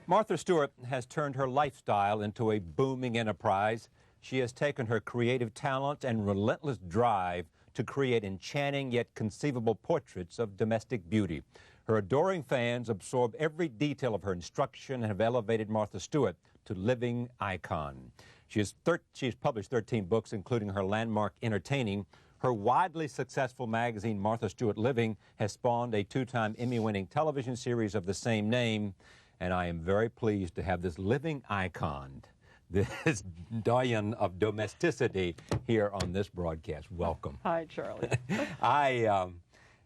Martha Stewart has turned her lifestyle into a booming enterprise. She has taken her creative talent and relentless drive to create enchanting yet conceivable portraits of domestic beauty. Her adoring fans absorb every detail of her instruction and have elevated Martha Stewart to living icon. She has published 13 books, including her landmark Entertaining. Her widely successful magazine, Martha Stewart Living, has spawned a two-time Emmy-winning television series of the same name. And I am very pleased to have this living icon, this doyen of domesticity, here on this broadcast. Welcome. Hi, Charlie.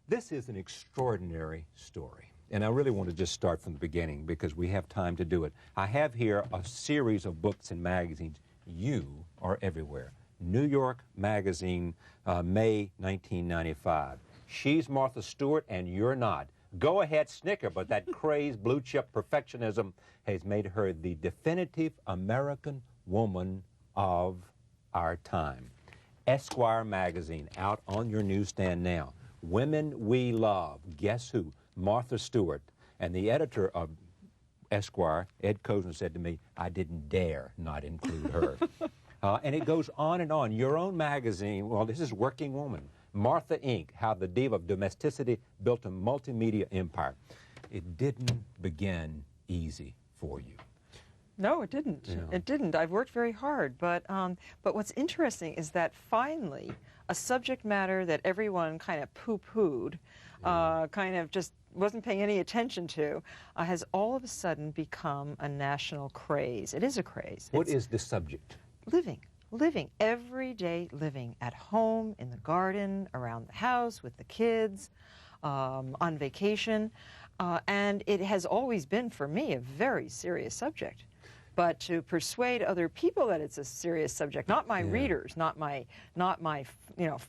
This is an extraordinary story. And I really want to just start from the beginning because we have time to do it. I have here a series of books and magazines. You are everywhere. New York Magazine, May 1995. She's Martha Stewart and you're not. Go ahead, snicker, but that crazed blue-chip perfectionism has made her the definitive American woman of our time. Esquire magazine, out on your newsstand now. Women We Love. Guess who? Martha Stewart. And the editor of Esquire, Ed Kozin, said to me, I didn't dare not include her. And it goes on and on. Your own magazine, well, this is Working Woman. Martha Inc., how the diva of domesticity built a multimedia empire. It didn't begin easy for you. No, it didn't. Yeah. It didn't. I've worked very hard, but what's interesting is that finally a subject matter that everyone kind of poo-pooed, kind of just wasn't paying any attention to, has all of a sudden become a national craze. It is a craze. What is the subject? Living, everyday living, at home, in the garden, around the house, with the kids, on vacation. And it has always been, for me, a very serious subject. But to persuade other people that it's a serious subject, not my readers, not my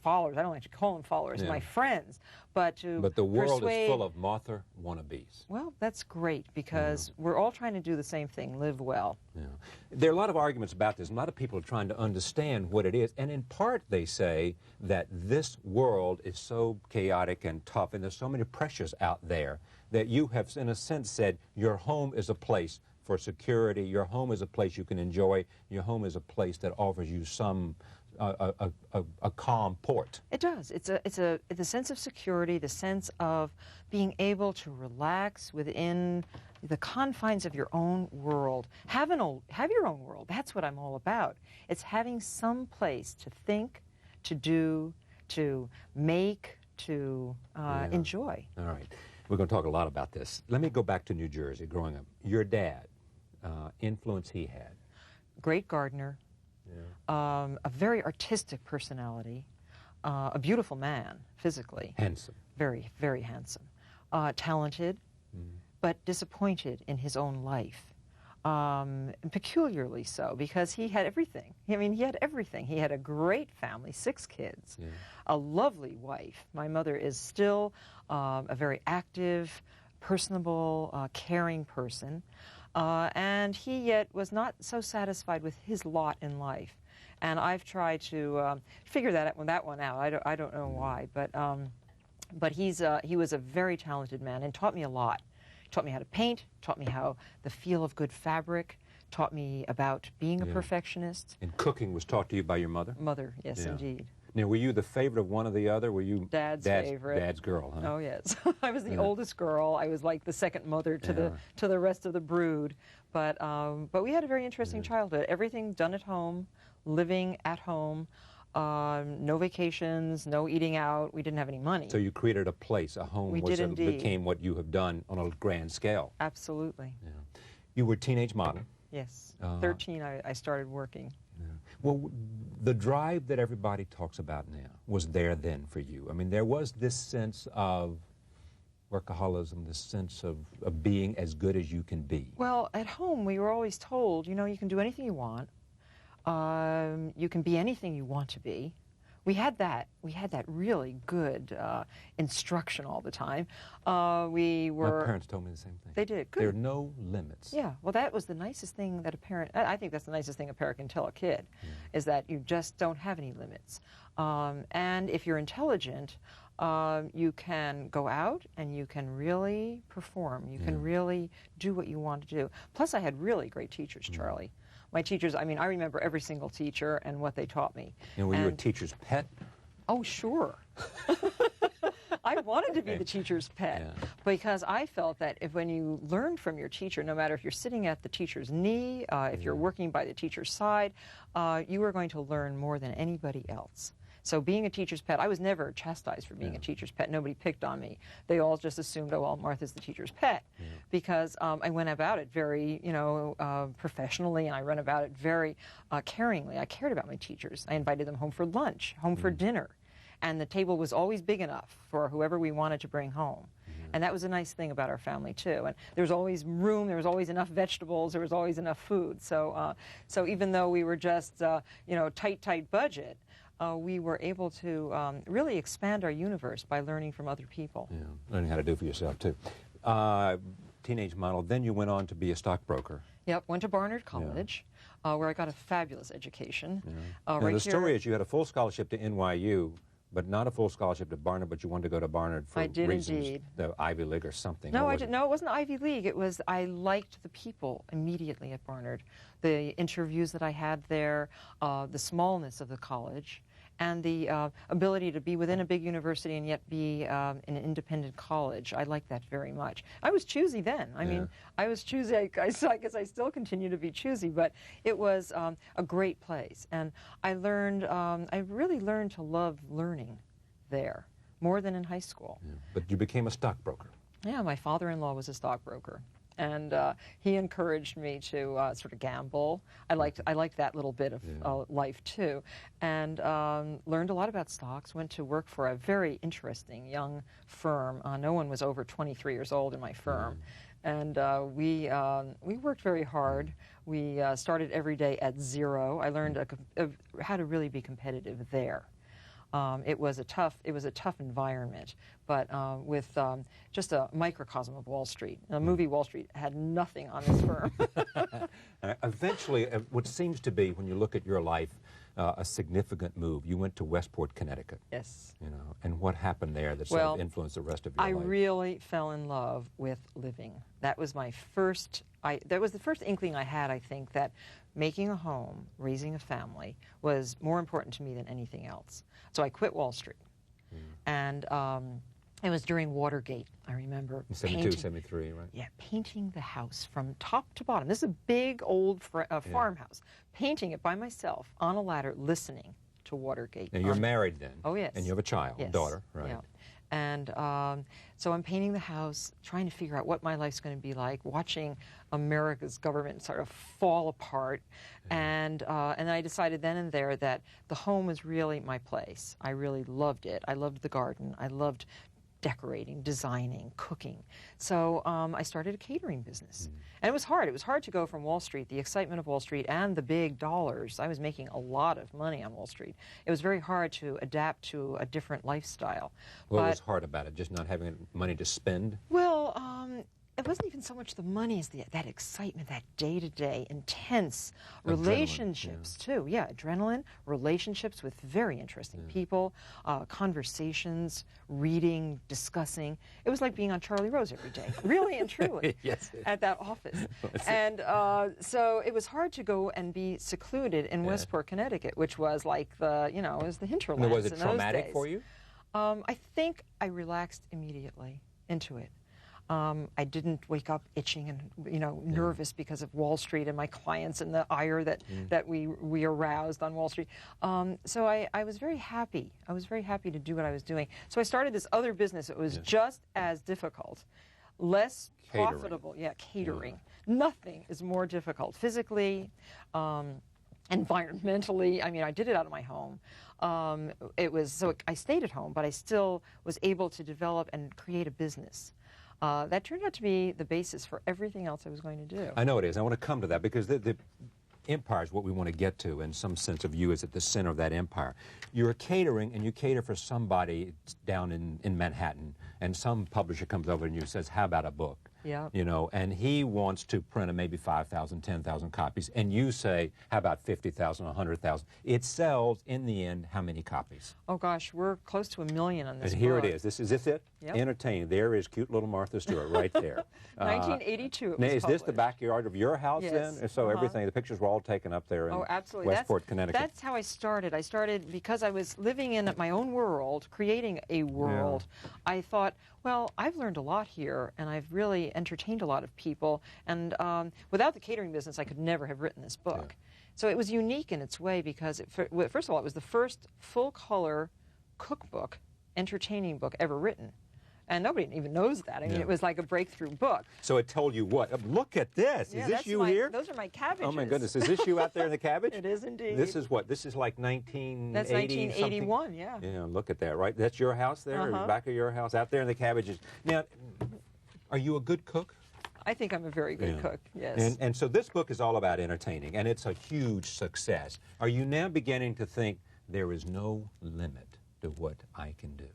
followers, I don't like to call them followers, my friends, but the world is full of Martha wannabes. Well, that's great, because we're all trying to do the same thing, live well. Yeah. There are a lot of arguments about this. A lot of people are trying to understand what it is. And in part, they say that this world is so chaotic and tough, and there's so many pressures out there, that you have, in a sense, said your home is a place for security. Your home is a place you can enjoy. Your home is a place that offers you some a calm port. It does. It's the sense of security, the sense of being able to relax within the confines of your own world. Have your own world. That's what I'm all about. It's having some place to think, to do, to make, to enjoy. All right. We're going to talk a lot about this. Let me go back to New Jersey, growing up. Your dad, influence he had? Great gardener, a very artistic personality, a beautiful man, physically. Handsome. Very, very handsome. Talented, but disappointed in his own life. Peculiarly so, because he had everything. I mean, he had everything. He had a great family, 6 kids, a lovely wife. My mother is still a very active, personable, caring person, and he yet was not so satisfied with his lot in life. And I've tried to figure that one out. I don't know why, but he was a very talented man and taught me a lot. Taught me how to paint, taught me how the feel of good fabric, taught me about being a perfectionist. And cooking was taught to you by your mother? Mother, yes, indeed. Now, were you the favorite of one or the other? Were you Dad's favorite? Dad's girl, huh? Oh, yes. I was the oldest girl. I was like the second mother to the rest of the brood. But we had a very interesting childhood. Everything done at home, living at home. No vacations, no eating out. We didn't have any money. So you created a place, a home, which became what you have done on a grand scale. Absolutely. Yeah. You were a teenage model. Yes. 13, I started working. Yeah. Well, the drive that everybody talks about now was there then for you. I mean, there was this sense of workaholism, this sense of being as good as you can be. Well, at home, we were always told, you know, you can do anything you want. You can be anything you want to be. We had that. We had that really good instruction all the time. We were. My parents told me the same thing. They did. Good. There are no limits. Yeah. Well, that was the nicest thing that a parent. I think that's the nicest thing a parent can tell a kid, is that you just don't have any limits. And if you're intelligent, you can go out and you can really perform. You can really do what you want to do. Plus, I had really great teachers, Charlie. My teachers, I mean, I remember every single teacher and what they taught me. And were you a teacher's pet? Oh, sure. I wanted to be the teacher's pet because I felt that when you learned from your teacher, no matter if you're sitting at the teacher's knee, if you're working by the teacher's side, you were going to learn more than anybody else. So being a teacher's pet, I was never chastised for being a teacher's pet. Nobody picked on me. They all just assumed, oh, well, Martha's the teacher's pet, because I went about it very, professionally, and I went about it very caringly. I cared about my teachers. I invited them home for lunch, home for dinner, and the table was always big enough for whoever we wanted to bring home. And that was a nice thing about our family, too. And there was always room, there was always enough vegetables, there was always enough food. So, so even though we were just, tight budget, we were able to really expand our universe by learning from other people. Yeah, learning how to do it for yourself, too. Teenage model, then you went on to be a stockbroker. Yep, went to Barnard College, where I got a fabulous education. Now, the story is you had a full scholarship to NYU, but not a full scholarship to Barnard, but you wanted to go to Barnard for reasons, indeed. The Ivy League or something. No, I didn't. No, it wasn't Ivy League. It was I liked the people immediately at Barnard. The interviews that I had there, the smallness of the college, and the ability to be within a big university and yet be an independent college. I liked that very much. I was choosy then. I mean, I was choosy. I guess I still continue to be choosy, but it was a great place. And I learned, I really learned to love learning there, more than in high school. Yeah. But you became a stockbroker. Yeah, my father-in-law was a stockbroker. And he encouraged me to sort of gamble. I liked that little bit of life too, and learned a lot about stocks. Went to work for a very interesting young firm. No one was over 23 years old in my firm, and we worked very hard. We started every day at zero. I learned how to really be competitive there. It was a tough environment, but with just a microcosm of Wall Street. A movie Wall Street had nothing on this firm. Eventually, what seems to be, when you look at your life, a significant move. You went to Westport, Connecticut. Yes. And what happened there that sort of influenced the rest of your life? I really fell in love with living. That was my first. That was the first inkling I had. I think that making a home, raising a family, was more important to me than anything else. So I quit Wall Street, and it was during Watergate. I remember 72, 73, right? Yeah, painting the house from top to bottom. This is a big old farmhouse. Painting it by myself on a ladder, listening to Watergate. Now you're married then. Oh yes. And you have a child, daughter, right? Yeah. And so I'm painting the house, trying to figure out what my life's going to be like, watching America's government sort of fall apart. And I decided then and there that the home was really my place. I really loved it. I loved the garden. I loved decorating, designing, cooking. So I started a catering business. And it was hard. It was hard to go from Wall Street, the excitement of Wall Street and the big dollars. I was making a lot of money on Wall Street. It was very hard to adapt to a different lifestyle. What was hard about it? Just not having money to spend? Well, it wasn't even so much the money as that excitement, that day-to-day, intense relationships, too. Yeah, adrenaline, relationships with very interesting people, conversations, reading, discussing. It was like being on Charlie Rose every day, really and truly, at that office. And so it was hard to go and be secluded in Westport, Connecticut, which was like the, it was the hinterlands in those days. Was it traumatic for you? I think I relaxed immediately into it. I didn't wake up itching and nervous because of Wall Street and my clients and the ire that we aroused on Wall Street. So I was very happy. I was very happy to do what I was doing. So I started this other business. It was just as difficult, less profitable. Yeah, catering. Nothing is more difficult physically, environmentally. I mean, I did it out of my home. I stayed at home, but I still was able to develop and create a business. That turned out to be the basis for everything else I was going to do. I know it is. I want to come to that because empire is what we want to get to, in some sense of you as at the center of that empire. You're catering, and you cater for somebody down in Manhattan, and some publisher comes over and you says, how about a book? Yeah. You know, and he wants to print maybe 5,000, 10,000 copies, and you say, how about 50,000, 100,000? It sells, in the end, how many copies? Oh, gosh, we're close to 1 million on this And here book. it is. This it? Yep. Entertaining. There is cute little Martha Stewart right there. 1982 it now, was is this the published. backyard of your house Yes. then? So everything, the pictures were all taken up there in Oh, absolutely. Westport, Connecticut. That's how I started. I started because I was living in my own world, creating a world. Yeah. I thought, well, I've learned a lot here, and I've really entertained a lot of people. And without the catering business, I could never have written this book. Yeah. So it was unique in its way because, first of all, it was the first full-color cookbook, entertaining book ever written. And nobody even knows that. I mean, it was like a breakthrough book. So it told you what? Look at this. Yeah, is this you here? Those are my cabbages. Oh, my goodness. Is this you out there in the cabbage? It is indeed. This is what? This is like 1980 That's 1981, something? yeah. Yeah, look at that, right? That's your house there, or back of your house, out there in the cabbages. Now, are you a good cook? I think I'm a very good cook, yes. And so this book is all about entertaining, and it's a huge success. Are you now beginning to think there is no limit to what I can do?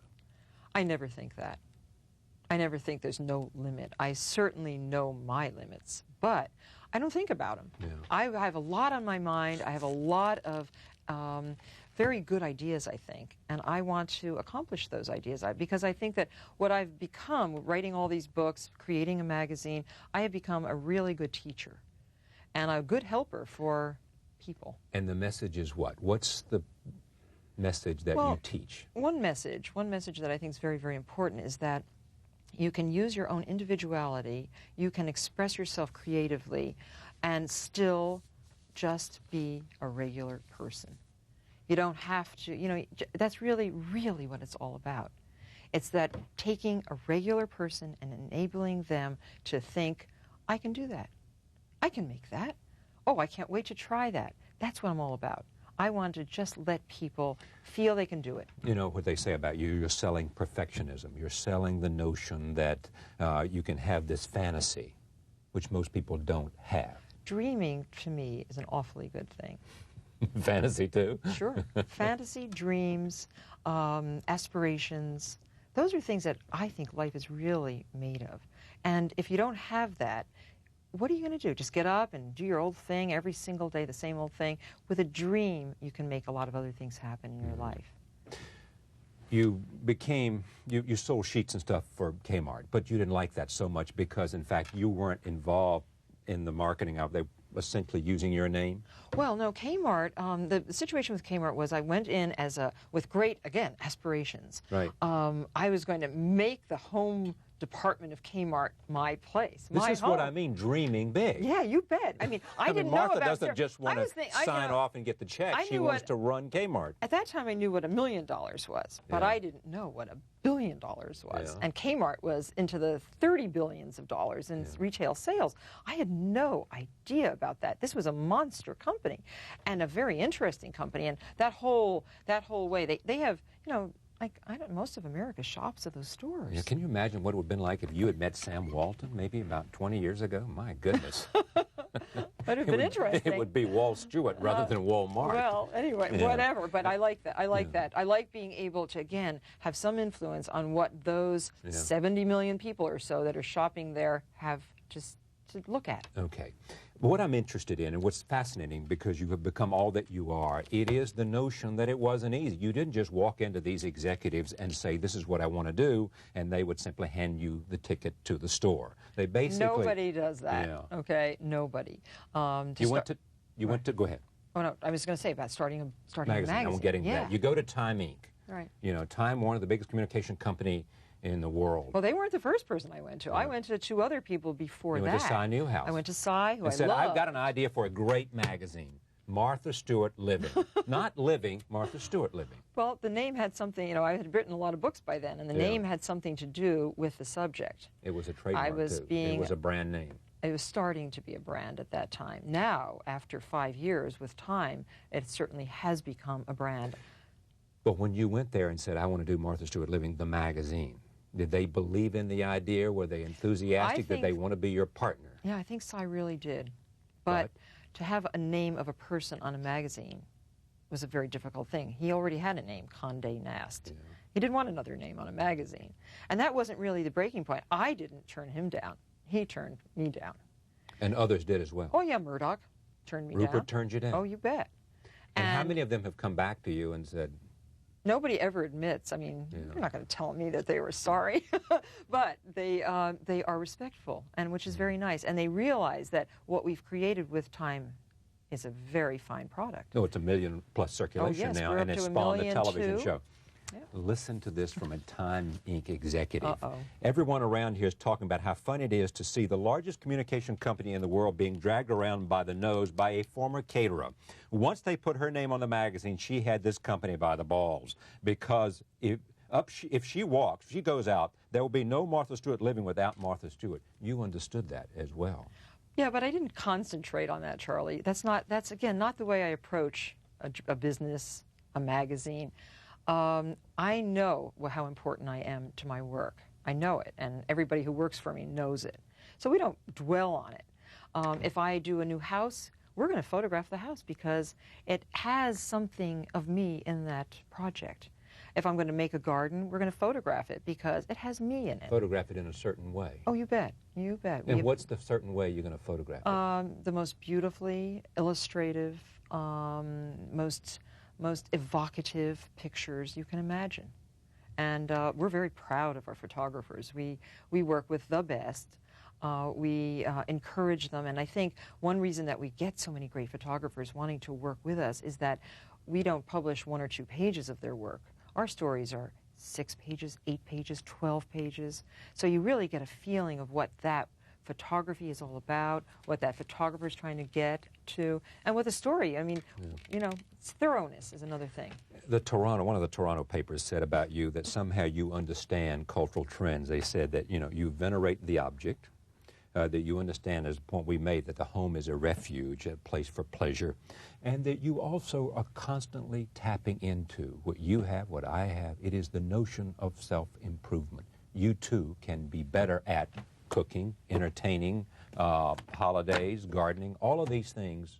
I never think that. I never think there's no limit. I certainly know my limits, but I don't think about them. Yeah. I have a lot on my mind. I have a lot of very good ideas, I think, and I want to accomplish those ideas because I think that what I've become, writing all these books, creating a magazine, I have become a really good teacher and a good helper for people. And the message is what? What's the message that you teach? One message that I think is very, very important is that you can use your own individuality, you can express yourself creatively, and still just be a regular person. You don't have to, you know, that's really, really what it's all about. It's that taking a regular person and enabling them to think, I can do that. I can make that. Oh, I can't wait to try that. That's what I'm all about. I want to just let people feel they can do it. You know what they say about you, you're selling perfectionism. You're selling the notion that you can have this fantasy, which most people don't have. Dreaming, to me, is an awfully good thing. Fantasy, too? Sure. Fantasy, dreams, aspirations, those are things that I think life is really made of. And if you don't have that, what are you going to do? Just get up and do your old thing every single day, the same old thing? With a dream, you can make a lot of other things happen in your life. You sold sheets and stuff for Kmart, but you didn't like that so much because, in fact, you weren't involved in the marketing of it. Essentially using your name? Well, no, Kmart, the situation with Kmart was I went in with great, again, aspirations. Right. I was going to make the home department of Kmart my place, my home. This is what I mean, dreaming big. Yeah, you bet. I mean, I didn't know Martha about... doesn't just want to sign off and get the check. She wants to run Kmart. At that time, I knew what $1 million was, but I didn't know what $1 billion was. Yeah. And Kmart was into the 30 billions of dollars in retail sales. I had no idea about that. This was a monster company and a very interesting company. And that whole way, they have, you know, like, most of America shops at those stores. Yeah, can you imagine what it would have been like if you had met Sam Walton maybe about 20 years ago? My goodness. Would have been interesting. It would be Wall Stewart rather than Walmart. Well, anyway, whatever. But I like that. I like that. I like being able to, again, have some influence on what those 70 million people or so that are shopping there have just to look at. Okay. What I'm interested in, and what's fascinating, because you have become all that you are, it is the notion that it wasn't easy. You didn't just walk into these executives and say, this is what I want to do, and they would simply hand you the ticket to the store. They basically... Nobody does that, okay? Nobody. You went to, go ahead. Oh, no, I was going to say about starting a magazine. I'm getting to that. You go to Time Inc. Right. You know, Time, one of the biggest communication company in the world. Well, they weren't the first person I went to. I went to 2 other people before that. You went to Cy Newhouse. I went to Cy, who I said, love. I've got an idea for a great magazine. Martha Stewart Living. Not Living, Martha Stewart Living. Well, the name had something, you know, I had written a lot of books by then, and the name had something to do with the subject. It was a trademark, It was a brand name. It was starting to be a brand at that time. Now, after 5 years with Time, it certainly has become a brand. But when you went there and said, I want to do Martha Stewart Living, the magazine, did they believe in the idea? Were they enthusiastic that they want to be your partner? Yeah, I think Cy really did. But to have a name of a person on a magazine was a very difficult thing. He already had a name, Condé Nast. Yeah. He didn't want another name on a magazine. And that wasn't really the breaking point. I didn't turn him down. He turned me down. And others did as well. Oh, yeah, Murdoch turned me down. Rupert turned you down? Oh, you bet. And how many of them have come back to you and said... Nobody ever admits. I mean, they're not going to tell me that they were sorry. But they are respectful, and which is very nice. And they realize that what we've created with time is a very fine product. No, it's 1 million plus circulation now, and it's spawned a television show. Yeah. Listen to this from a Time Inc. executive. Uh-oh. Everyone around here is talking about how fun it is to see the largest communication company in the world being dragged around by the nose by a former caterer. Once they put her name on the magazine, she had this company by the balls, because if she walks, if she goes out, there will be no Martha Stewart living without Martha Stewart. You understood that as well. Yeah, but I didn't concentrate on that, Charlie. That's again, not the way I approach a business, a magazine. I know how important I am to my work. I know it, and everybody who works for me knows it. So we don't dwell on it. If I do a new house, we're going to photograph the house because it has something of me in that project. If I'm going to make a garden, we're going to photograph it because it has me in it. Photograph it in a certain way. Oh, you bet. You bet. And what's the certain way you're going to photograph it? The most beautifully illustrative, most evocative pictures you can imagine. And we're very proud of our photographers. We work with the best. We encourage them. And I think one reason that we get so many great photographers wanting to work with us is that we don't publish 1 or 2 pages of their work. Our stories are 6 pages, 8 pages, 12 pages. So you really get a feeling of what that photography is all about, what that photographer is trying to get to, and what the story, I mean, you know, thoroughness is another thing. One of the Toronto papers said about you that somehow you understand cultural trends. They said that, you know, you venerate the object, that you understand, as the point we made, that the home is a refuge, a place for pleasure, and that you also are constantly tapping into what you have, what I have. It is the notion of self-improvement. You, too, can be better at cooking, entertaining, holidays, gardening, all of these things.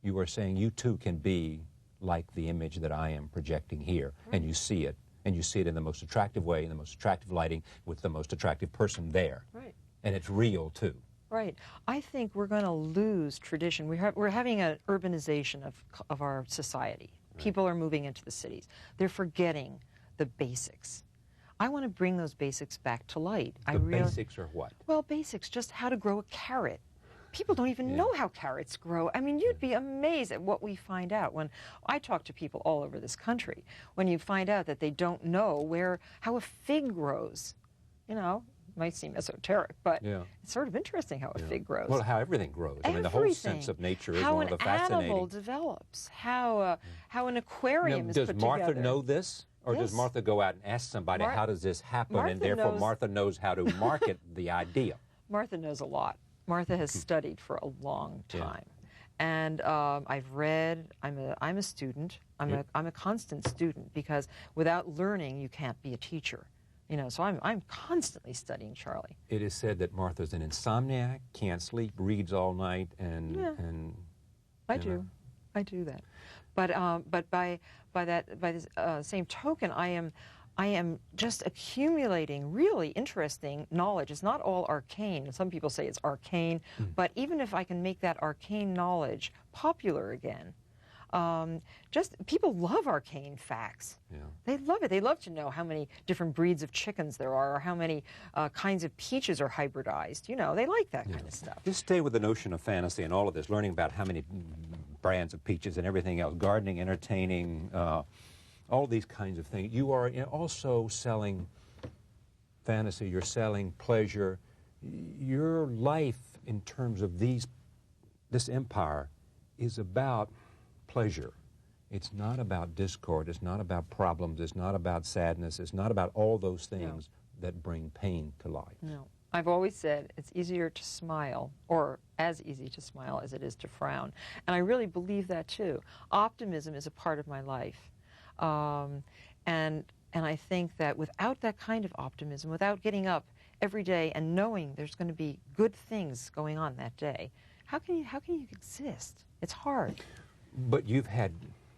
You are saying you, too, can be like the image that I am projecting here, and you see it, and you see it in the most attractive way, in the most attractive lighting, with the most attractive person there. Right. And it's real, too. Right. I think we're going to lose tradition. We're having an urbanization of our society. Right. People are moving into the cities. They're forgetting the basics. I want to bring those basics back to light. The basics are what? Well, basics, just how to grow a carrot. People don't even know how carrots grow. I mean, you'd be amazed at what we find out when I talk to people all over this country. When you find out that they don't know how a fig grows, you know. Might seem esoteric, but it's sort of interesting how a fig grows. Well, how everything grows. I mean, the whole sense of nature is one of the fascinating. How an animal develops, how an aquarium is put together. Does Martha know this? Or does Martha go out and ask somebody, how does this happen? And therefore Martha knows how to market the idea. Martha knows a lot. Martha has studied for a long time. And I've read, I'm a student. I'm a constant student because without learning, you can't be a teacher. You know, so I'm constantly studying, Charlie. It is said that Martha's an insomniac, can't sleep, reads all night, and I do that. But by this same token, I am just accumulating really interesting knowledge. It's not all arcane. Some people say it's arcane, but even if I can make that arcane knowledge popular again. People love arcane facts. Yeah. They love it. They love to know how many different breeds of chickens there are or how many kinds of peaches are hybridized. You know, they like that kind of stuff. Just stay with the notion of fantasy and all of this, learning about how many brands of peaches and everything else, gardening, entertaining, all these kinds of things. You are also selling fantasy. You're selling pleasure. Your life in terms of this empire is about pleasure. It's not about discord. It's not about problems. It's not about sadness. It's not about all those things that bring pain to life. No. I've always said it's easier to smile, or as easy to smile as it is to frown. And I really believe that, too. Optimism is a part of my life. And I think that without that kind of optimism, without getting up every day and knowing there's going to be good things going on that day, how can you exist? It's hard. But you've had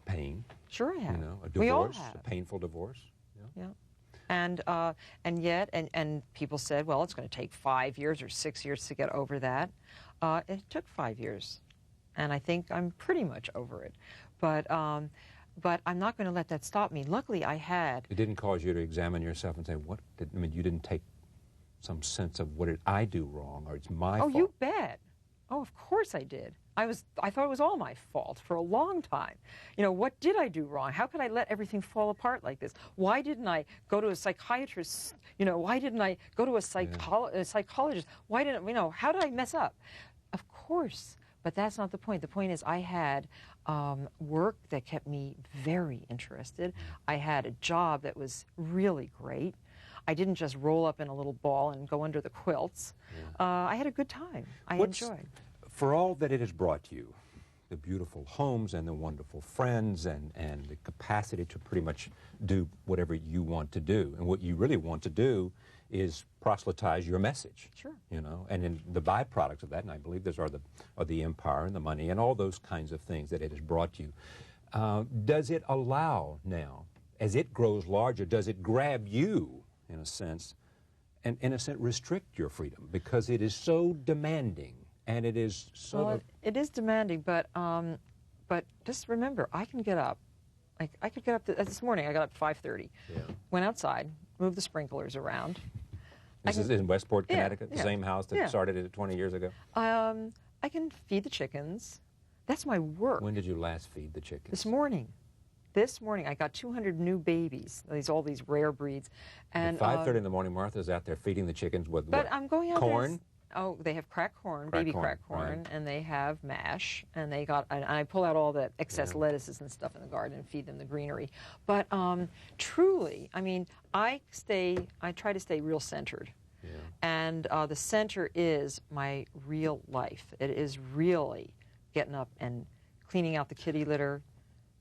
pain. Sure I have. You know, a We all divorce, have. a painful divorce. Yeah. And yet, people said, well, it's going to take 5 years or 6 years to get over that. It took 5 years, and I think I'm pretty much over it. But I'm not going to let that stop me. Luckily, I had. It didn't cause you to examine yourself and say, you didn't take some sense of what did I do wrong, or it's my fault? Oh, you bet. Oh, of course I did. I thought it was all my fault for a long time. You know, what did I do wrong? How could I let everything fall apart like this? Why didn't I go to a psychiatrist? You know, why didn't I go to a psychologist? Why didn't, how did I mess up? Of course, but that's not the point. The point is I had work that kept me very interested. I had a job that was really great. I didn't just roll up in a little ball and go under the quilts. I had a good time. I enjoyed. For all that it has brought you, the beautiful homes and the wonderful friends and the capacity to pretty much do whatever you want to do. And what you really want to do is proselytize your message. Sure. You know, and in the byproducts of that, and I believe those are the empire and the money and all those kinds of things that it has brought you. Does it allow now, as it grows larger, does it grab you, in a sense, and in a sense restrict your freedom because it is so demanding and it is so... Well, it is demanding, but just remember, I can get up. I could get up this morning. I got up at 5:30. Yeah. Went outside, moved the sprinklers around. This is in Westport, Connecticut, the yeah, same house that started it 20 years ago? I can feed the chickens. That's my work. When did you last feed the chickens? This morning. This morning, I got 200 new babies, all these rare breeds. And at 5:30 in the morning, Martha's out there feeding the chickens with but what? I'm going out corn? there. Oh, they have cracked corn, baby cracked corn, right. and they have mash, and I pull out all the excess lettuces and stuff in the garden and feed them the greenery. But truly, I mean, I try to stay real centered. Yeah. And the center is my real life. It is really getting up and cleaning out the kitty litter,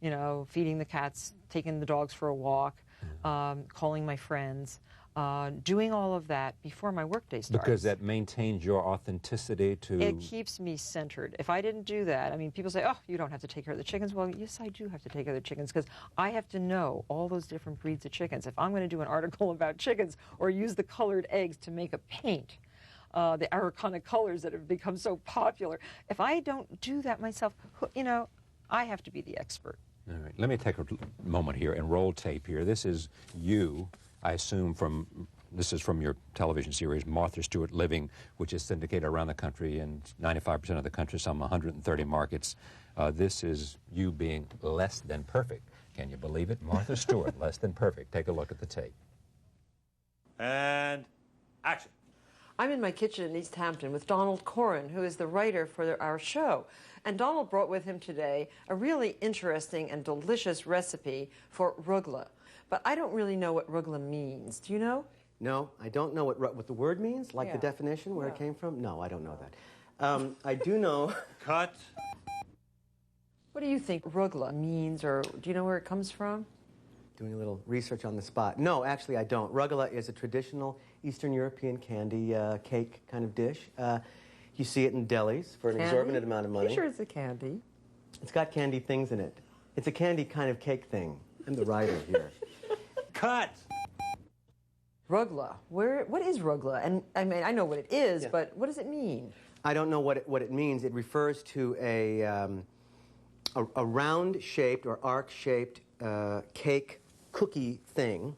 you know, feeding the cats, taking the dogs for a walk, calling my friends, doing all of that before my workday starts. Because that maintains your authenticity to... It keeps me centered. If I didn't do that, I mean, people say, oh, you don't have to take care of the chickens. Well, yes, I do have to take care of the chickens because I have to know all those different breeds of chickens. If I'm going to do an article about chickens or use the colored eggs to make a paint, the Araucana colors that have become so popular, if I don't do that myself, you know, I have to be the expert. All right. Let me take a moment here and roll tape here. This is you, I assume, this is from your television series, Martha Stewart Living, which is syndicated around the country in 95% of the country, some 130 markets. This is you being less than perfect. Can you believe it? Martha Stewart, less than perfect. Take a look at the tape. And action. I'm in my kitchen in East Hampton with Donald Corrin, who is the writer for our show. And Donald brought with him today a really interesting and delicious recipe for rugla. But I don't really know what rugla means. Do you know? No, I don't know what the word means, like the definition, where it came from. No, I don't know that. I do know... Cut. What do you think rugla means, or do you know where it comes from? Doing a little research on the spot. No, actually I don't. Rugla is a traditional Eastern European candy cake kind of dish. You see it in delis for an exorbitant amount of money. You sure it's a candy? It's got candy things in it. It's a candy kind of cake thing. I'm the writer here. Cut. Rugla. What is rugla? And I mean, I know what it is, but what does it mean? I don't know what it means. It refers to a round-shaped or arc-shaped cake cookie thing.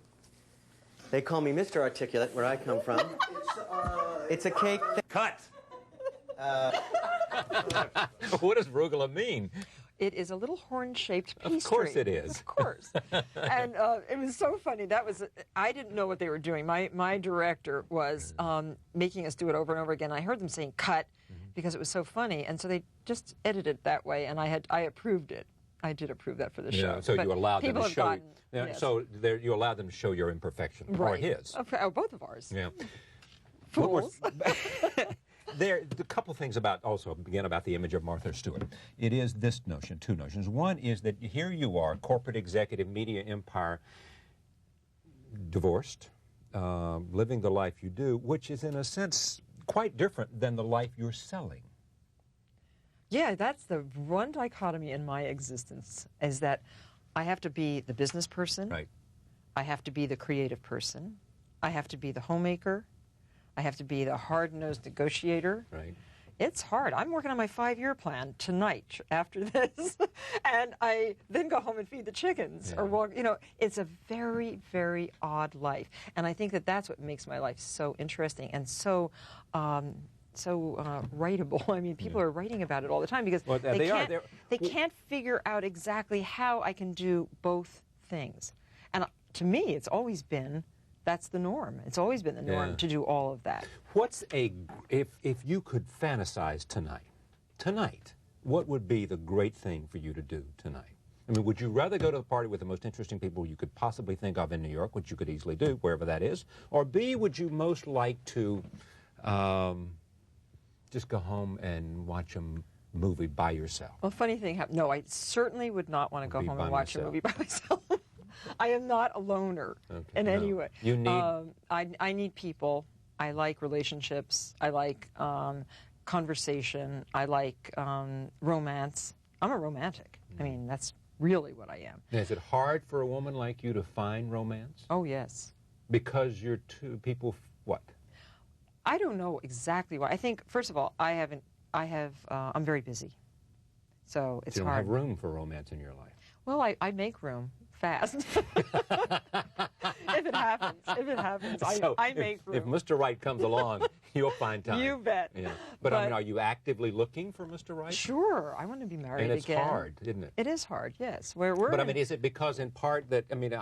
They call me Mr. Articulate, where I come from. It's a cake... Cut. What does rugla mean? It is a little horn-shaped pastry. Of course it is. Of course. And it was so funny. I didn't know what they were doing. My director was making us do it over and over again. I heard them saying cut because it was so funny. And so they just edited it that way, and I approved it. I did approve that for the show. So you allowed them to show... Yes. So you allowed them to show your imperfection, or his. Oh, both of ours. Yeah. Fools. There, a couple of things about the image of Martha Stewart. It is this notion, two notions. One is that here you are, corporate executive, media empire, divorced, living the life you do, which is in a sense quite different than the life you're selling. Yeah, that's the one dichotomy in my existence, is that I have to be the business person. Right. I have to be the creative person. I have to be the homemaker. I have to be the hard-nosed negotiator. Right. It's hard. I'm working on my 5-year plan tonight after this, and I then go home and feed the chickens or walk. You know, it's a very, very odd life, and I think that that's what makes my life so interesting and so writable. I mean, people are writing about it all the time because they can't figure out exactly how I can do both things. And to me, it's always been. That's the norm. It's always been the norm to do all of that. If you could fantasize tonight, what would be the great thing for you to do tonight? I mean, would you rather go to the party with the most interesting people you could possibly think of in New York, which you could easily do, wherever that is, or B, would you most like to just go home and watch a movie by yourself? Well, funny thing happened. No, I certainly would not want to go home and watch a movie by myself. I am not a loner in any way. You need... I need people. I like relationships. I like conversation. I like romance. I'm a romantic. I mean, that's really what I am. Is it hard for a woman like you to find romance? Oh, yes. Because you're two people, what? I don't know exactly why. I think, first of all, I'm very busy. So it's hard. You don't have room for romance in your life. Well, I make room. Fast. If it happens. So I make room. If Mr. Right comes along, you'll find time. You bet. Yeah. But I mean, are you actively looking for Mr. Right? Sure. I want to be married again. And it's hard, isn't it? It is hard, yes. But I mean, is it because in part that, I mean,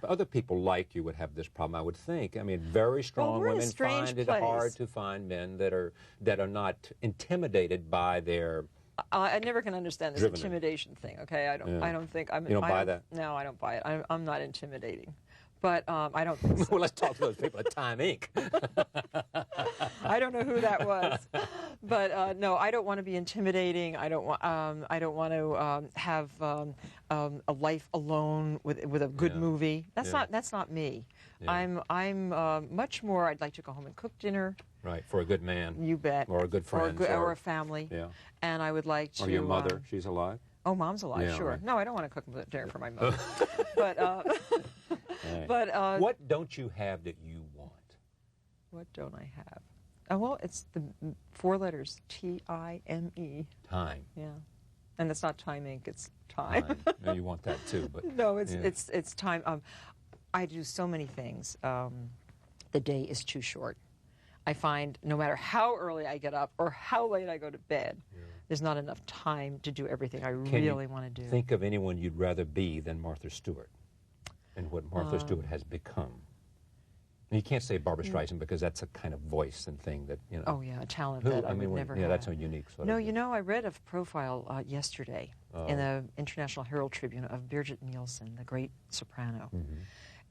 other people like you would have this problem, I would think. I mean, very strong women find it hard to find men that are not intimidated by their... I never can understand this intimidation thing. Okay, I don't think I'm. You don't buy that? No, I don't buy it. I'm not intimidating, but I don't think so. Well, let's talk to those people at Time Inc. I don't know who that was, but no, I don't want to be intimidating. I don't want. I don't want to have a life alone with a good movie. That's not me. Yeah. I'm much more. I'd like to go home and cook dinner. Right, for a good man. You bet. Or a good friend. Or a family. Yeah. And I would like to... Or your mother, she's alive? Oh, Mom's alive, yeah, sure. Right. No, I don't want to cook dinner for my mother. But what don't you have that you want? What don't I have? Well, it's the 4 letters, T-I-M-E. Time. Yeah. And it's not Time Inc., it's time. No, you want that too, but... No, it's time. I do so many things. The day is too short. I find no matter how early I get up or how late I go to bed, there's not enough time to do everything I really want to do. Think of anyone you'd rather be than Martha Stewart and what Martha Stewart has become. And you can't say Barbra Streisand because that's a kind of voice and thing that, you know. Oh, yeah, a talent that I would never have. Yeah, that's a unique sort of... No, you know, I read a profile yesterday in the International Herald Tribune of Birgit Nielsen, the great soprano. Mm-hmm.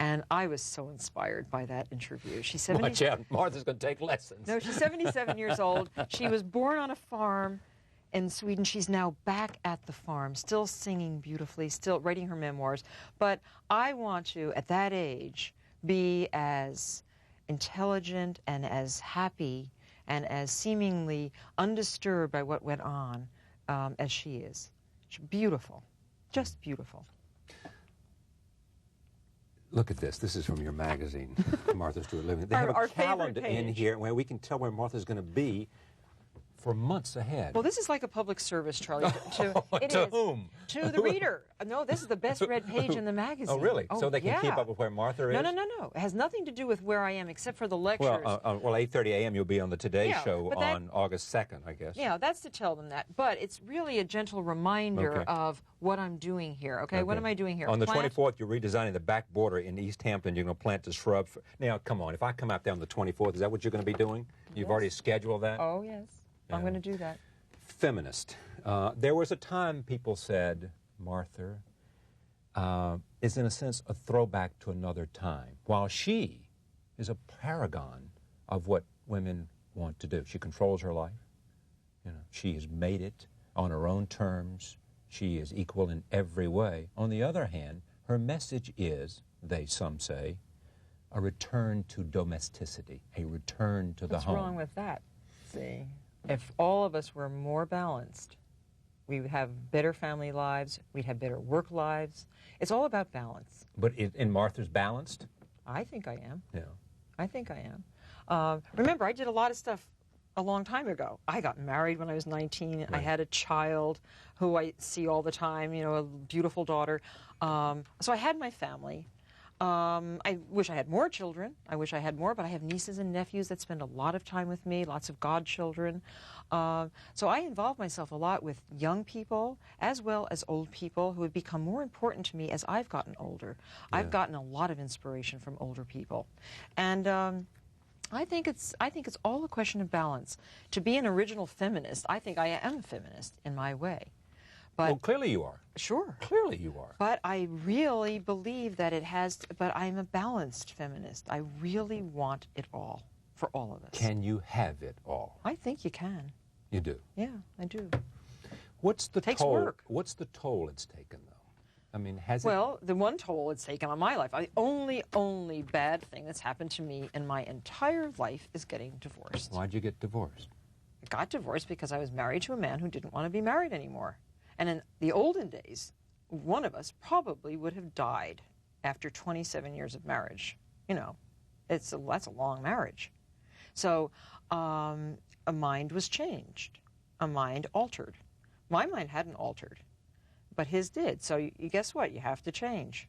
And I was so inspired by that interview. She's 70. Watch out, Martha's going to take lessons. No, she's 77 years old. She was born on a farm in Sweden. She's now back at the farm, still singing beautifully, still writing her memoirs. But I want to, at that age, be as intelligent and as happy and as seemingly undisturbed by what went on as she is. She's beautiful, just beautiful. Look at this. This is from your magazine, Martha Stewart Living. They have a calendar in here where we can tell where Martha's going to be for months ahead. Well, this is like a public service, Charlie. To whom? To the reader. No, this is the best read page in the magazine. Oh, really? So they can keep up with where Martha is? No. It has nothing to do with where I am except for the lectures. Well, 8:30 a.m. you'll be on the Today Show on August 2nd, I guess. Yeah, that's to tell them that. But it's really a gentle reminder of what I'm doing here. Okay, what am I doing here? On the 24th, you're redesigning the back border in East Hampton. You're going to plant the shrub. Now, come on. If I come out there on the 24th, is that what you're going to be doing? You've already scheduled that? Oh, yes. I'm going to do that. Feminist. There was a time people said Martha is, in a sense, a throwback to another time, while she is a paragon of what women want to do. She controls her life. You know, she has made it on her own terms. She is equal in every way. On the other hand, her message is, some say, a return to domesticity, a return to the home. What's wrong with that? See? If all of us were more balanced, We would have better family lives. We'd have better work lives. It's all about balance. But in Martha's balanced? I think I am. Yeah. I think I am. Remember, I did a lot of stuff a long time ago. I got married when I was 19. Right. I had a child who I see all the time, you know, a beautiful daughter. So I had my family. I wish I had more children. I wish I had more, but I have nieces and nephews that spend a lot of time with me, lots of godchildren. So I involve myself a lot with young people as well as old people who have become more important to me as I've gotten older. Yeah. I've gotten a lot of inspiration from older people. And I think it's all a question of balance. To be an original feminist, I think I am a feminist in my way. But, well, clearly you are. Sure. Clearly you are. But I really believe that it has, but I'm a balanced feminist. I really want it all for all of us. Can you have it all? I think you can. You do? Yeah, I do. What's the Takes toll? Work. What's the toll it's taken, though? I mean, has Well, the one toll it's taken on my life, the only bad thing that's happened to me in my entire life is getting divorced. Why'd you get divorced? I got divorced because I was married to a man who didn't want to be married anymore. And in the olden days, one of us probably would have died after 27 years of marriage. You know, that's a long marriage. So a mind was changed. A mind altered. My mind hadn't altered, but his did. So you guess what? You have to change.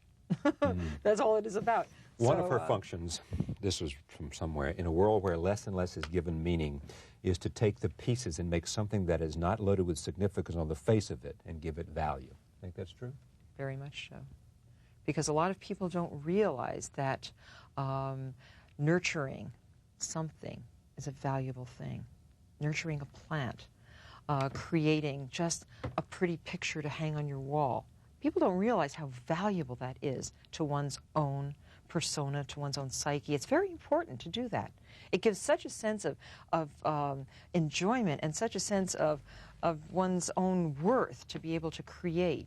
That's all it is about. One of her functions, this was from somewhere, in a world where less and less is given meaning, is to take the pieces and make something that is not loaded with significance on the face of it and give it value. Think that's true? Very much so. Because a lot of people don't realize that nurturing something is a valuable thing. Nurturing a plant, creating just a pretty picture to hang on your wall. People don't realize how valuable that is to one's own persona, to one's own psyche. It's very important to do that. It gives such a sense of enjoyment and such a sense of one's own worth to be able to create.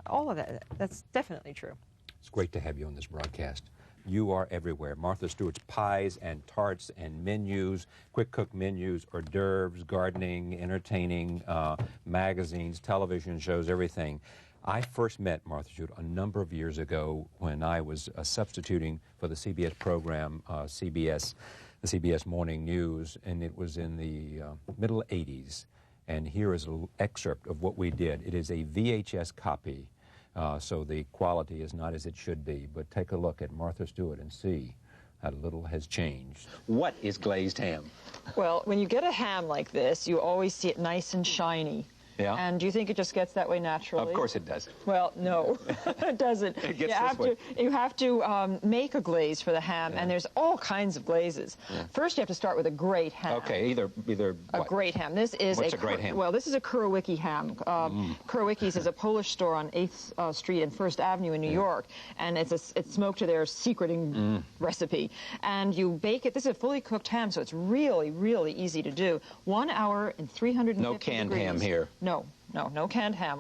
All of that, that's definitely true. It's great to have you on this broadcast. You are everywhere. Martha Stewart's pies and tarts and menus, quick cook menus, hors d'oeuvres, gardening, entertaining, magazines, television shows, everything. I first met Martha Stewart a number of years ago when I was substituting for the CBS program, the CBS Morning News, and it was in the middle 80s. And here is an excerpt of what we did. It is a VHS copy, so the quality is not as it should be. But take a look at Martha Stewart and see how little has changed. What is glazed ham? Well, when you get a ham like this, you always see it nice and shiny. Yeah. And do you think it just gets that way naturally? Of course it does. Well, no, it doesn't. It gets this way. You have to make a glaze for the ham, yeah. And there's all kinds of glazes. Yeah. First, you have to start with a great ham. Okay, either a what? Great ham. This is What's a great ham? Well, this is a Kurowicki ham. Kurowicki's is a Polish store on 8th Street and 1st Avenue in New York, and it's smoked to their secret recipe. And you bake it. This is a fully cooked ham, so it's really, really easy to do. 1 hour and 350 No canned degrees. ham here. No canned ham.